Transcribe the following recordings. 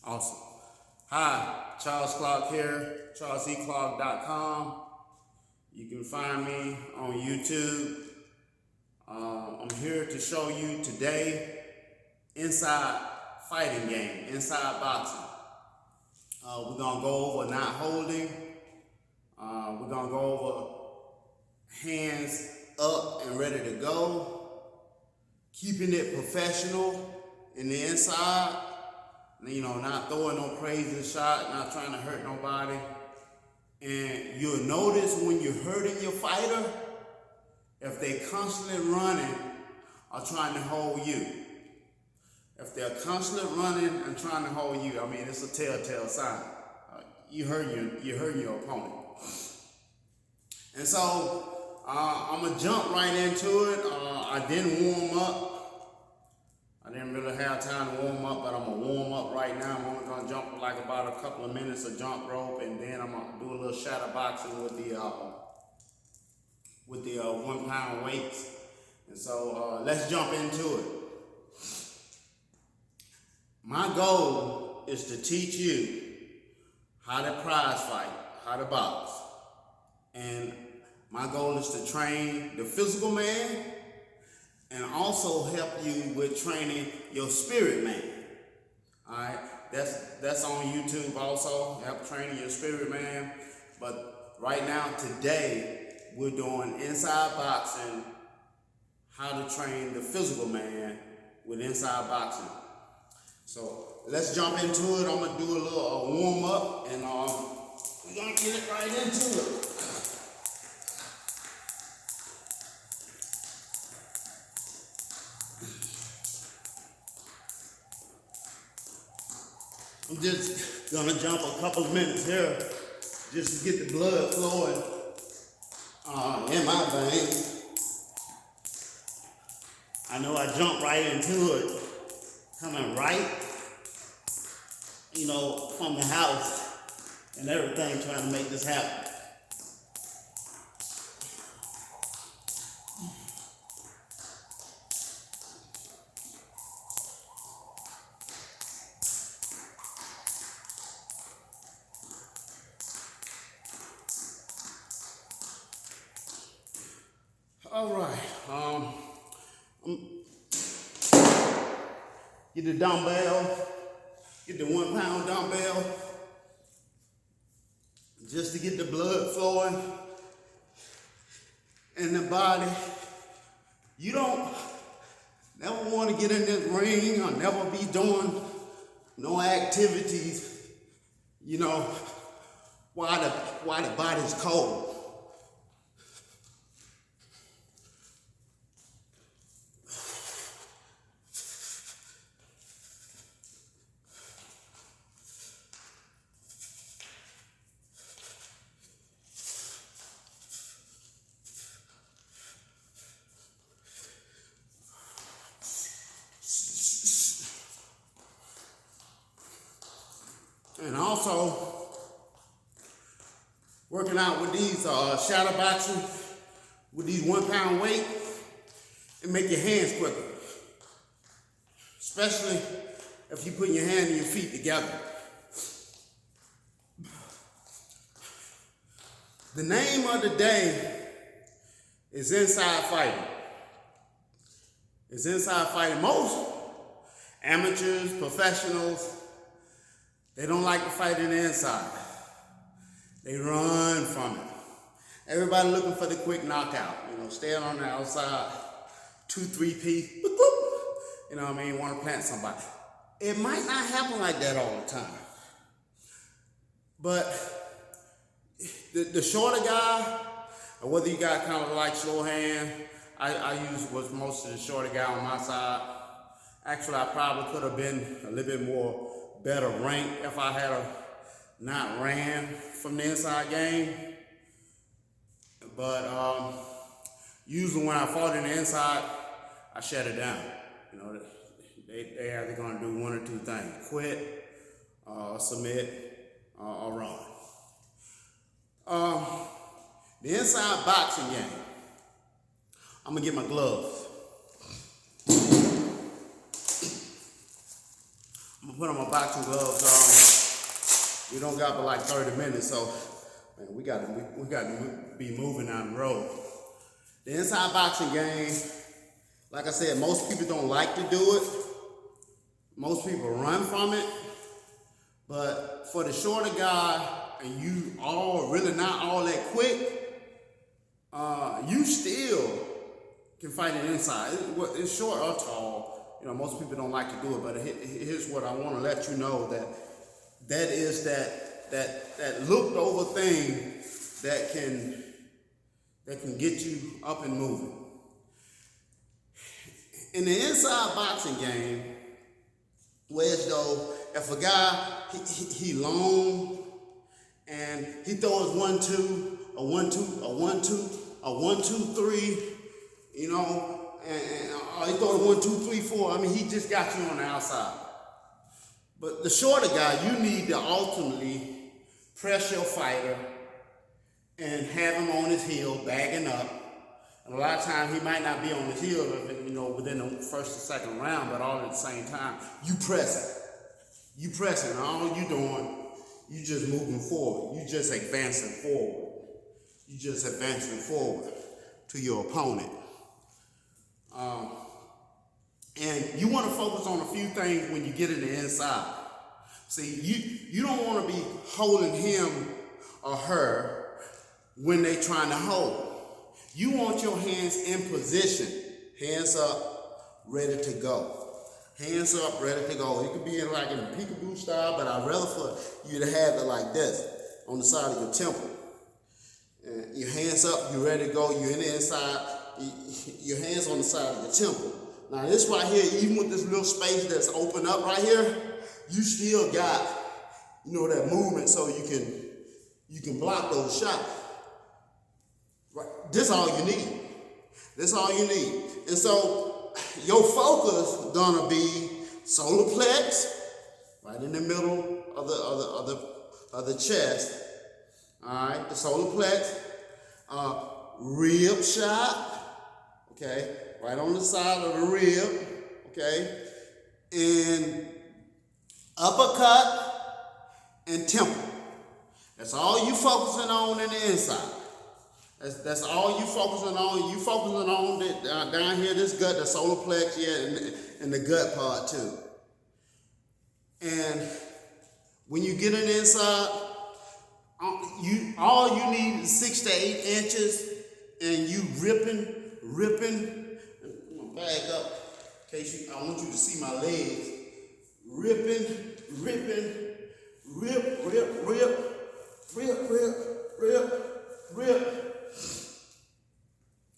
Awesome. Hi, Charles Clark here, charleseclark.com. You can find me on YouTube. I'm here to show you today inside fighting game, inside boxing. We're going to go over not holding. We're going to go over hands up and ready to go. Keeping it professional in the inside. You know, not throwing no crazy shot, not trying to hurt nobody. And you'll notice when you're hurting your fighter, if they constantly running or trying to hold you. If they're constantly running and trying to hold you, I mean, it's a telltale sign. You hurt your opponent. And so I'm gonna jump right into it. I didn't warm up. I didn't really have time to warm up, but I'm gonna warm up right now. I'm only gonna jump for like about a couple of minutes of jump rope, and then I'm gonna do a little shadow boxing with the 1 pound weights. And so let's jump into it. My goal is to teach you how to prize fight, how to box. And my goal is to train the physical man and also help you with training your spirit man. All right, that's on YouTube also, help training your spirit man. But right now, today, we're doing inside boxing, how to train the physical man with inside boxing. So let's jump into it. I'm gonna do a little warm up, and we're gonna get it right into it. I'm just gonna jump a couple of minutes here just to get the blood flowing in my veins. I know I jumped right into it, coming right, from the house and everything, trying to make this happen. All right, get the dumbbell, get the 1 pound dumbbell, just to get the blood flowing in the body. You don't never want to get in this ring or never be doing no activities, while the body's cold. And also, working out with these shadow boxing, with these 1 pound weight, it make your hands quicker. Especially if you put your hand and your feet together. The name of the day is inside fighting. It's inside fighting. Most amateurs, professionals, they don't like to fight in the inside. They run from it. Everybody looking for the quick knockout. Staying on the outside, 2-3 piece. Want to plant somebody. It might not happen like that all the time. But the shorter guy, or whether you got kind of like slow hand, I was most of the shorter guy on my side. Actually, I probably could have been a little bit more better ranked if I had not ran from the inside game. But usually when I fought in the inside, I shut it down. They either gonna do one or two things: quit, submit, or run. The inside boxing game, I'm gonna get my gloves. I'm gonna put on my boxing gloves on. We don't got but like 30 minutes, so man, we gotta be moving on the road. The inside boxing game, like I said, most people don't like to do it. Most people run from it. But for the shorter guy, and you all really not all that quick, you still can fight it inside. It's short or tall. You know, most people don't like to do it, but here's what I want to let you know, that is that looked over thing that can get you up and moving. In the inside boxing game, whereas though if a guy he long and he throws 1-2, a 1-2, a 1-2, a 1-2-3, you know. And he throw the 1-2-3-4. I mean, he just got you on the outside. But the shorter guy, you need to ultimately press your fighter and have him on his heel, bagging up. And a lot of times he might not be on his heel, you know, within the first or second round, but all at the same time, you pressing. You pressing. All you doing, you just moving forward. You just advancing forward. You just advancing forward to your opponent. And you want to focus on a few things when you get in the inside. See, you don't want to be holding him or her when they trying to hold. You want your hands in position. Hands up, ready to go. Hands up, ready to go. It could be in like in a peekaboo style, but I'd rather for you to have it like this, on the side of your temple. And your hands up, you're ready to go. You're in the inside. Your hands on the side of your temple. Now this right here, even with this little space that's open up right here, you still got, you know, that movement so you can block those shots. Right. This all you need. This all you need. And so your focus gonna be solar plex, right in the middle of the chest. All right, the solar plex, rib shot. Okay, right on the side of the rib, okay, and uppercut and temple. That's all you focusing on in the inside. That's all you focusing on. You focusing on down here, this gut, the solar plex, yeah, and the gut part too. And when you get in the inside, all you need is 6 to 8 inches, and you ripping. I'm gonna bag up in case I want you to see my legs. Ripping, rip.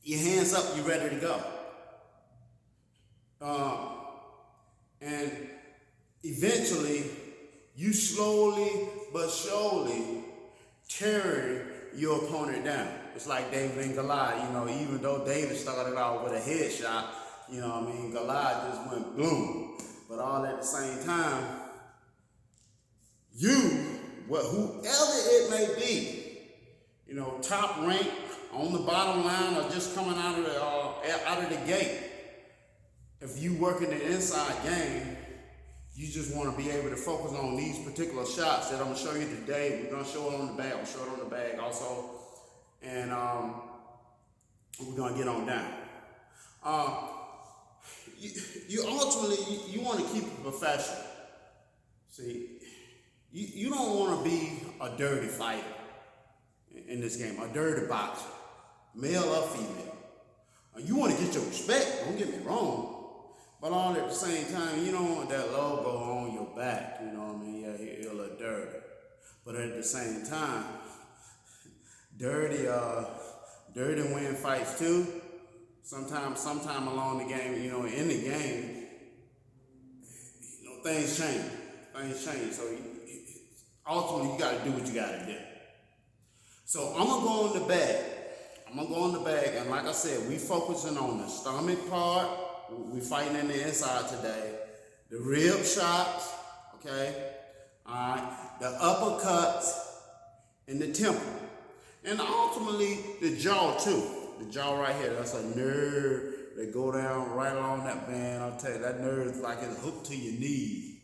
Your hands up, you ready to go. And eventually, you slowly but surely tearing your opponent down. It's like David and Goliath, you know, even though David started out with a headshot, you know what I mean, Goliath just went boom. But all at the same time, whoever it may be, you know, top rank, on the bottom line, or just coming out of the gate, if you work in the inside game, you just want to be able to focus on these particular shots that I'm going to show you today. We're going to show it on the bag. We'll show it on the bag also. And we're going to get on down. You ultimately, you want to keep it professional. See, you don't want to be a dirty fighter in this game, a dirty boxer, male or female. You want to get your respect, don't get me wrong. But all at the same time, you don't want that logo on your back, you know what I mean? Yeah, he'll look dirty. But at the same time, dirty win fights too. Sometime along the game, you know, in the game, you know, things change. So ultimately, you got to do what you got to do. So I'm gonna go in the bag. And like I said, we focusing on the stomach part. We fighting in the inside today. The rib shots, okay? All right. The uppercuts and the temple. And ultimately, the jaw too. The jaw right here, that's a nerve that go down right along that band. I'll tell you, that nerve is like it's hooked to your knee.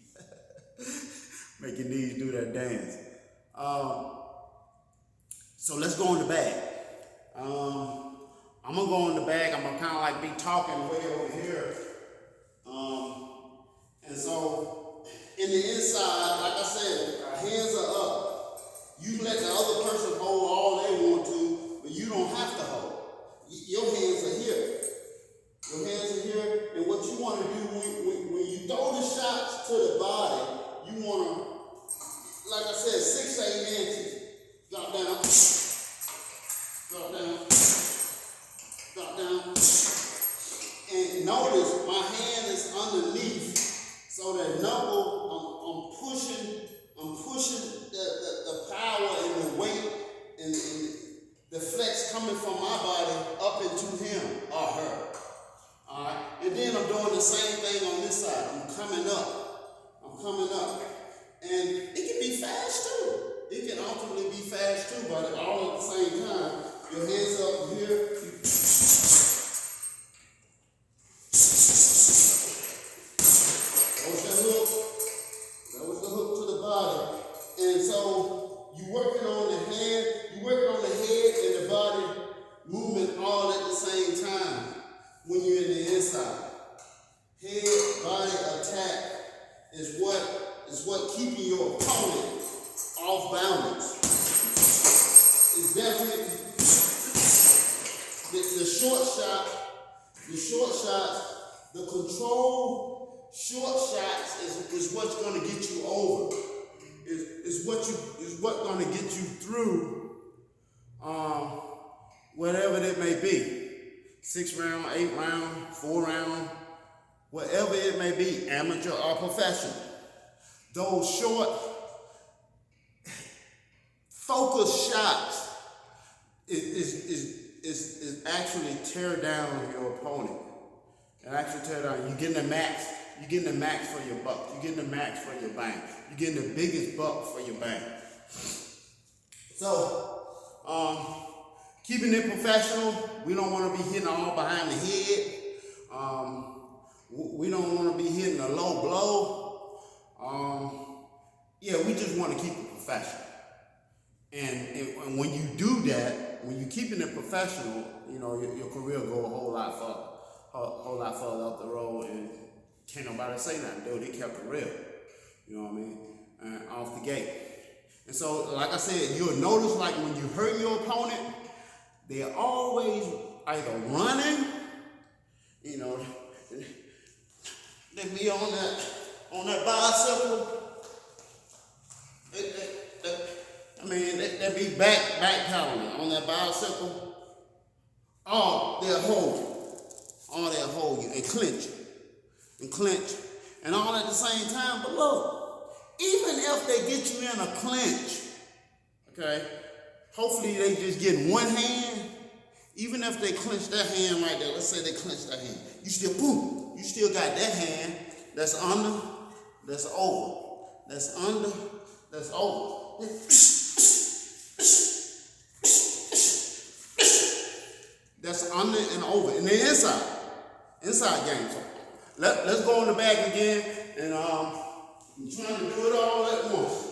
Make your knees do that dance. So let's go in the bag. I'm gonna go in the bag. I'm gonna kind of like be talking way over here. And so in the inside, like I said, our hands are up. You can let the other person hold all they want to, but you don't have to hold. Your hands are here. Your hands are here, and what you want to do when you throw the shots to the body, you want to, like I said, 6 to 8 inches. Drop down, drop down, drop down. And notice my hand is underneath, so that knuckle, I'm pushing the power and the weight and the flex coming from my body up into him or her. All right, and then I'm doing the same thing on this side. I'm coming up, and it can be fast too. It can ultimately be fast too, but all at the same time. Your hands up here. That was the hook to the body. And so you working on the hand, you working on the head and the body movement all at the same time when you're in the inside. Head, body attack is what keeping your opponent off balance. It's definitely the short shots, the control short shots is what's going to get you over. Is what's going to get you through whatever it may be. 6 round, 8 round, 4 round, whatever it may be, amateur or professional. Those short, focused shots is actually tear down your opponent. And actually tear down. You're getting the max. You're getting the max for your buck. You're getting the max for your bang. You're getting the biggest buck for your bang. So, keeping it professional. We don't want to be hitting all behind the head. We don't want to be hitting a low blow. We just want to keep it professional. And when you do that, when you're keeping it professional, your career will go a whole lot further up the road, and can't nobody say nothing, dude. They kept it real. You know what I mean? Off the gate. And so, like I said, you'll notice like when you hurt your opponent, they're always either running, they be on that bicycle. They be backpedaling on that bicycle. Or they'll hold you and clinch. And all at the same time. But look, even if they get you in a clinch, okay, hopefully they just get one hand. Even if they clench that hand right there, let's say they clench that hand, you still got that hand that's under, that's over, that's under, that's over. That's under and over. And then inside game. So let's go in the bag again, and I'm trying to do it all at once.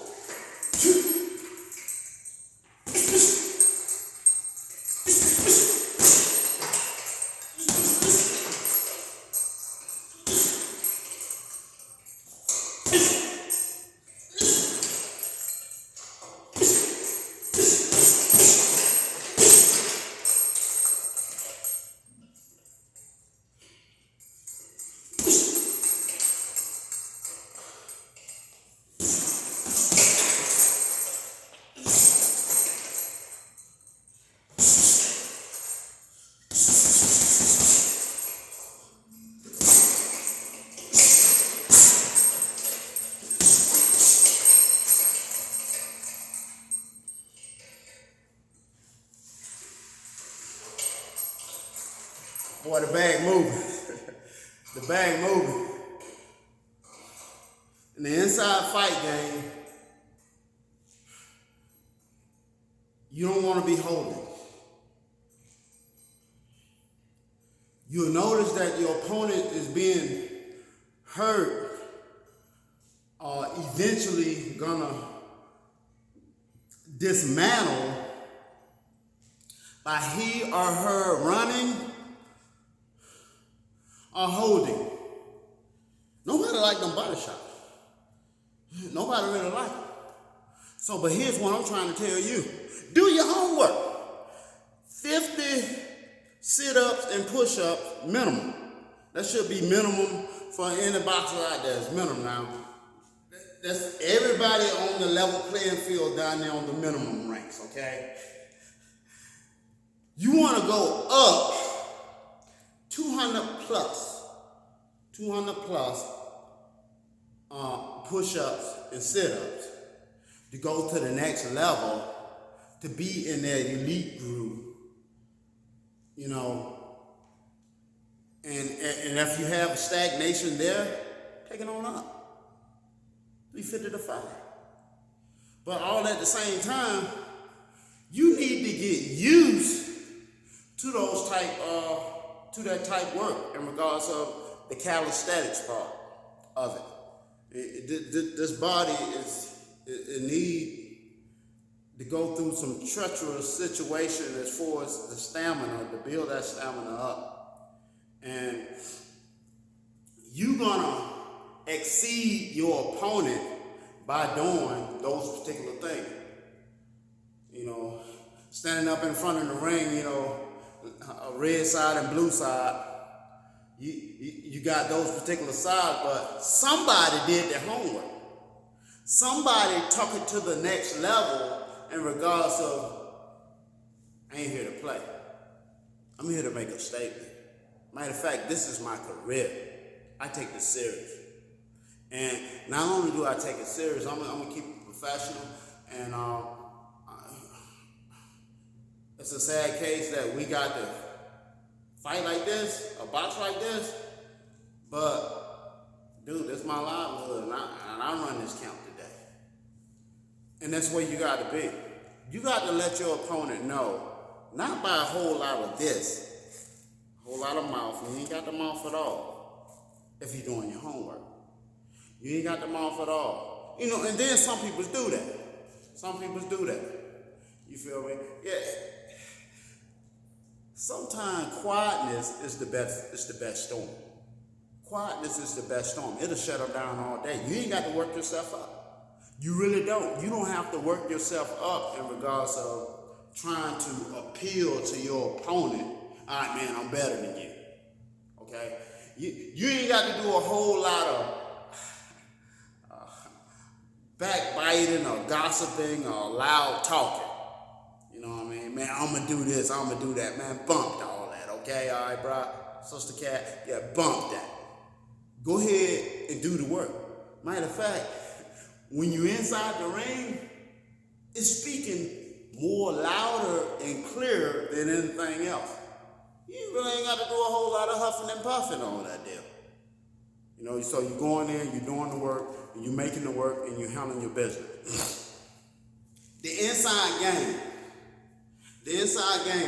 Boy, the bag moving. The bag moving. In the inside fight game, you don't want to be holding. You'll notice that your opponent is being hurt, eventually gonna dismantle by he or her running or holding. Nobody like them body shots. Nobody really like them. So, but here's what I'm trying to tell you. Do your homework. 50 sit-ups and push-ups minimum. That should be minimum for any boxer out there. It's minimum now. That's everybody on the level playing field down there on the minimum ranks, okay? You want to go up 200 plus push-ups and sit-ups to go to the next level, to be in that elite group, you know. And if you have a stagnation there, take it on up. 350 to 5. But all at the same time, you need to get used to those to that type work in regards of the calisthenics part of it. This body it need to go through some treacherous situation as far as the stamina, to build that stamina up. And you're gonna exceed your opponent by doing those particular things. You know, standing up in front of the ring, you know, a red side and blue side, you got those particular sides, but somebody did their homework. Somebody took it to the next level in regards of, I ain't here to play. I'm here to make a statement. Matter of fact, this is my career. I take this serious. And not only do I take it serious, I'm gonna keep it professional. And it's a sad case that we got to fight like this, a box like this. But dude, this is my livelihood, and I run this camp today. And that's where you got to be. You got to let your opponent know, not by a whole lot of this, a whole lot of mouth. You ain't got the mouth at all if you're doing your homework. You ain't got the mouth at all. You know, and then some people do that. Some people do that. You feel me? Yeah. Sometimes quietness is the best storm. Quietness is the best storm. It'll shut them down all day. You ain't got to work yourself up. You really don't. You don't have to work yourself up in regards of trying to appeal to your opponent. All right, man, I'm better than you. Okay? You ain't got to do a whole lot of backbiting or gossiping or loud talking. You know what I mean? Man, I'm going to do this, I'm going to do that. Man, bump all that, okay? All right, bro? Sister Cat, yeah, bump that. Go ahead and do the work. Matter of fact, when you're inside the ring, it's speaking more louder and clearer than anything else. You really ain't got to do a whole lot of huffing and puffing on that deal. You know, so you're going in, you're doing the work, and you're making the work, and you're handling your business. The inside game,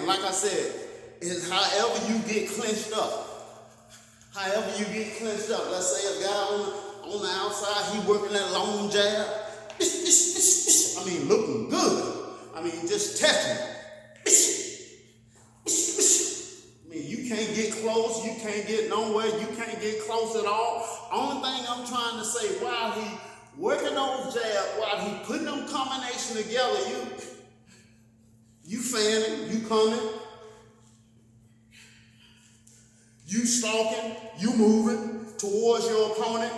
like I said, is however you get clinched up. However you get clinched up. Let's say a guy on the outside, he working that long jab. I mean, looking good. I mean, just testing. I mean, you can't get close. You can't get nowhere. You can't get close at all. Only thing I'm trying to say, while he working those jabs, while he putting them combinations together, you fanning, you coming, you stalking, you moving towards your opponent.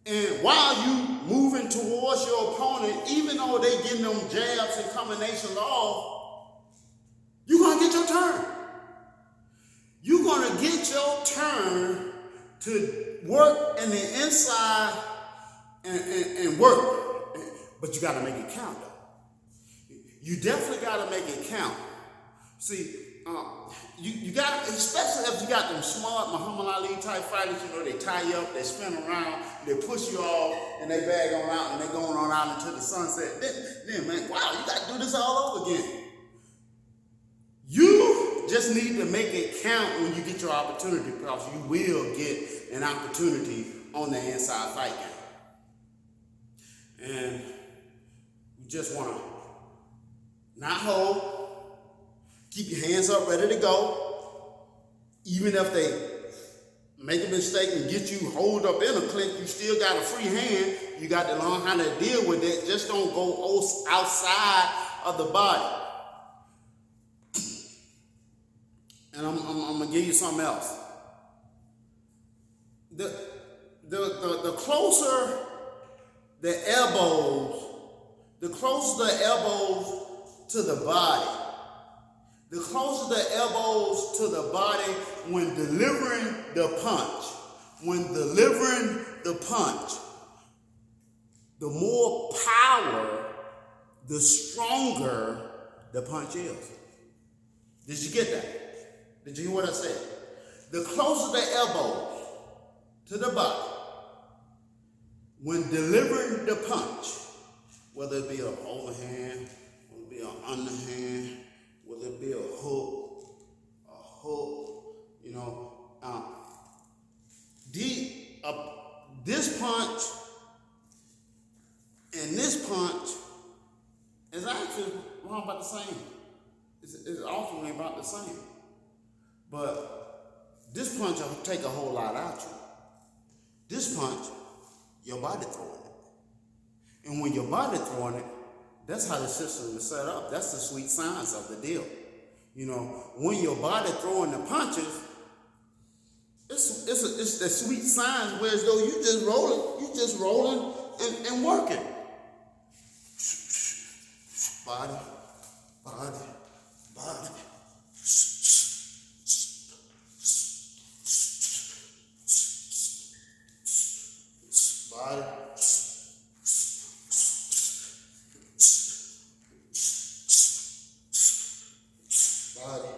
And while you moving towards your opponent, even though they getting them jabs and combinations off, you're going to get your turn. You're going to get your turn to work in the inside and work. But you got to make it count, though. You definitely got to make it count. See, you got, especially if you got them smart Muhammad Ali type fighters, you know, they tie you up, they spin around, they push you off, and they bag on out, and they going on out into the sunset. Then man, wow, you got to do this all over again. You just need to make it count when you get your opportunity, because you will get an opportunity on the inside fight game. just want to not hold, keep your hands up ready to go. Even if they make a mistake and get you hold up in a clink, you still got a free hand. You got to learn how to deal with it. Just don't go outside of the body. And I'm gonna give you something else. The closer the elbows, the closer the elbows to the body, the closer the elbows to the body when delivering the punch. When delivering the punch, the more power, the stronger the punch is. Did you get that? Did you hear what I said? The closer the elbows to the body, when delivering the punch, whether it be an overhand, whether it be an underhand, whether it be a hook, this punch and this punch is actually about the same. It's ultimately about the same. But this punch will take a whole lot out you. This punch, your body throwing it. And when your body throwing it, that's how the system is set up. That's the sweet science of the deal. When your body throwing the punches, it's the sweet science where as though you just rolling and working. Body, body, body. Body. Body.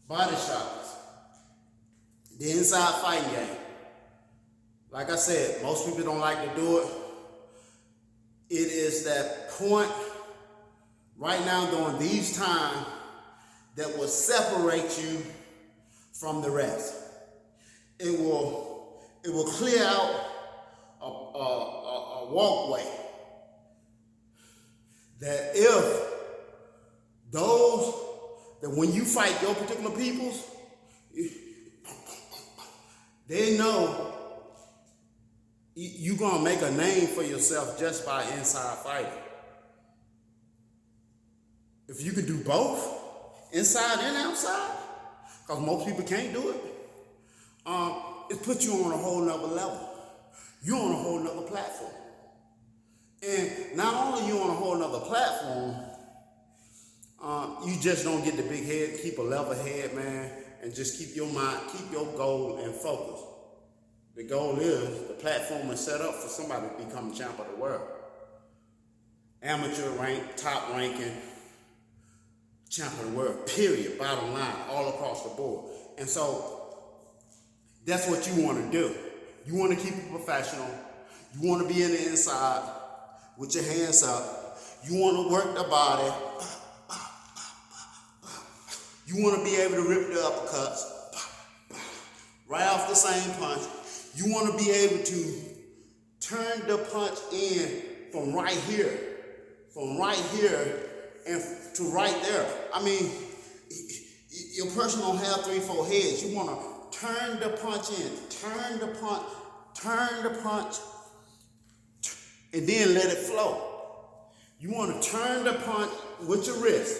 Body shots. The inside fighting game. Like I said, most people don't like to do it. It is that point right now during these times that will separate you from the rest. It will clear out a walkway that if those that when you fight your particular peoples, they know you're going to make a name for yourself just by inside fighting. If you can do both, inside and outside, because most people can't do it, it puts you on a whole nother level. You're on a whole nother platform. And not only are you on a whole nother platform, you just don't get the big head, keep a level head, man, and just keep your mind, keep your goal and focus. The goal is, the platform is set up for somebody to become champ of the world. Amateur rank, top ranking, champ of the world, period, bottom line, all across the board. And so, that's what you want to do. You want to keep it professional. You want to be in the inside with your hands up. You want to work the body. You want to be able to rip the uppercuts right off the same punch. You want to be able to turn the punch in from right here and to right there. I mean, your person don't have 3-4 heads. You want to turn the punch in, turn the punch, and then let it flow. You want to turn the punch with your wrist.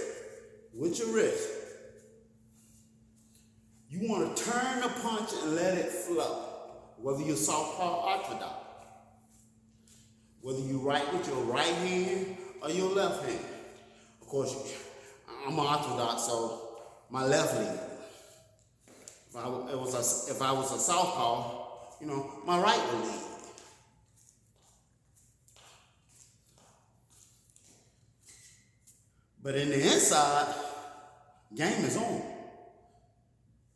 You want to turn the punch and let it flow. Whether you're southpaw or orthodox. Whether you right with your right hand or your left hand. Of course, I'm orthodox, so my left lead. If I was a southpaw, my right would lead. But in the inside, game is on.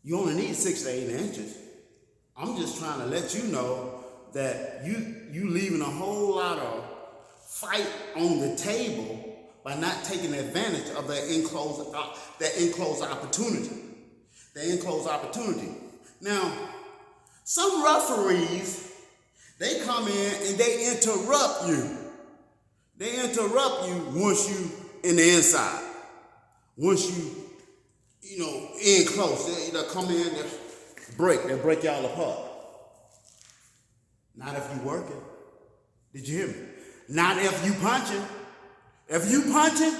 You only need 6 to 8 inches. I'm just trying to let you know that you leaving a whole lot of fight on the table by not taking advantage of that enclosed opportunity. The enclosed opportunity. Now, some referees, they come in and they interrupt you. They interrupt you once you in the inside. Once you know, in close. They'll come in, they'll break y'all apart. Not if you working. Did you hear me? Not if you punching. If you punching,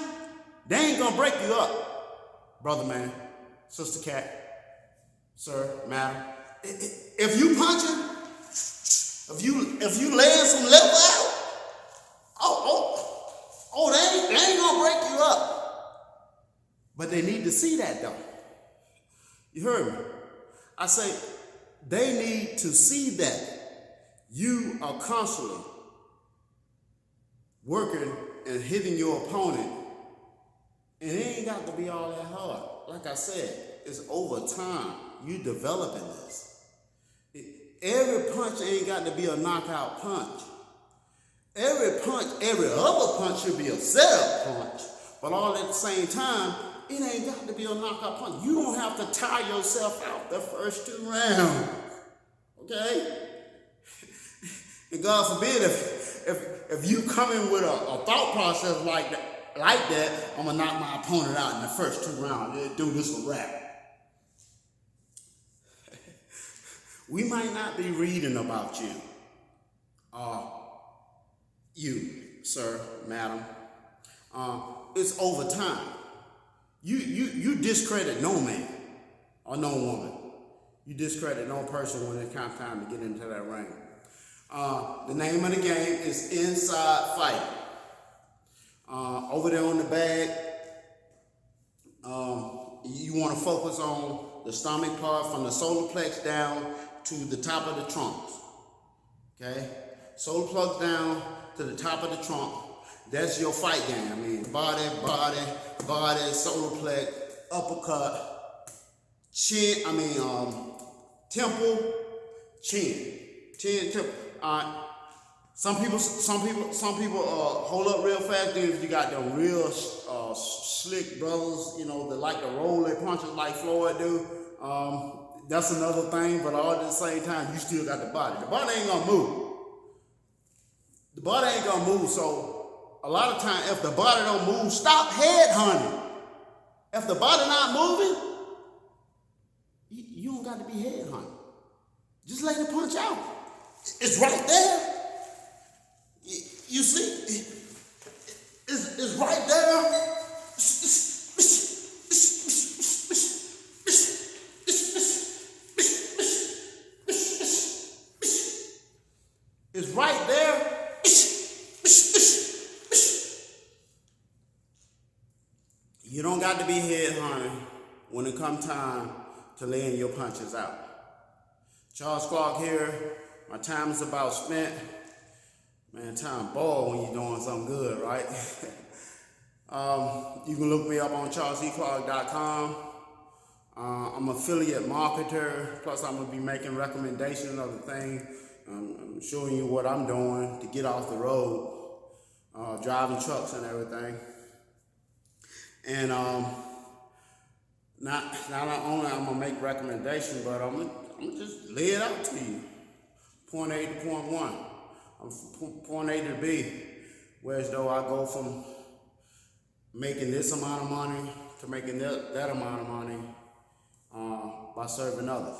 they ain't gonna break you up. Brother man, sister cat, sir, madam. If you punching, if you laying some level out, they ain't gonna break you up. But they need to see that though. You heard me? I say they need to see that you are constantly working and hitting your opponent, and it ain't got to be all that hard. Like I said, it's over time. You developing this. Every punch ain't got to be a knockout punch. Every other punch should be a setup punch, but all at the same time, it ain't got to be a knockout punch. You don't have to tire yourself out the first 2 rounds, okay? And God forbid if you come in with a thought process like that, I'm gonna knock my opponent out in the first 2 rounds. Dude, this a wrap. We might not be reading about you. You, sir, madam. It's over time. You discredit no man or no woman. You discredit no person when it comes time to get into that ring. The name of the game is inside fighting. Over there on the bag, you want to focus on the stomach part from the solar plex down to the top of the trunks. Okay? Solar plex down to the top of the trunk. That's your fight game. I mean, body, solar plex, uppercut, chin, temple, chin, temple. Some people hold up real fast. Then you got them real slick brothers, you know, that like to roll their punches like Floyd do. That's another thing, but all at the same time, you still got the body. The body ain't gonna move. The body ain't gonna move, so a lot of times, if the body don't move, stop head hunting. If the body not moving, you don't got to be head hunting. Just let it punch out. It's right there. You see, it's right there. It's right there. You don't got to be head hunting when it comes time to laying your punches out. Charles Clark here. My time is about spent. Man, time ball when you're doing something good, right? You can look me up on charleseclark.com. I'm an affiliate marketer, plus I'm going to be making recommendations of the thing. I'm showing you what I'm doing to get off the road, driving trucks and everything. And not only I'm going to make recommendations, but I'm going to just lay it out to you. Point A to point 1. I'm from point A to B, whereas though I go from making this amount of money to making that amount of money by serving others.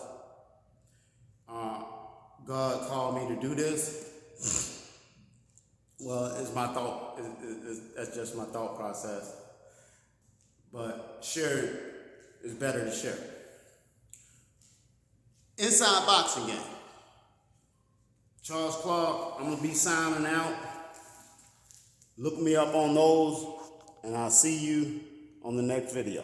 God called me to do this. Well, it's my thought. That's just my thought process. But share is better to share. Inside boxing game. Charles Clark, I'm going to be signing out. Look me up on those, and I'll see you on the next video.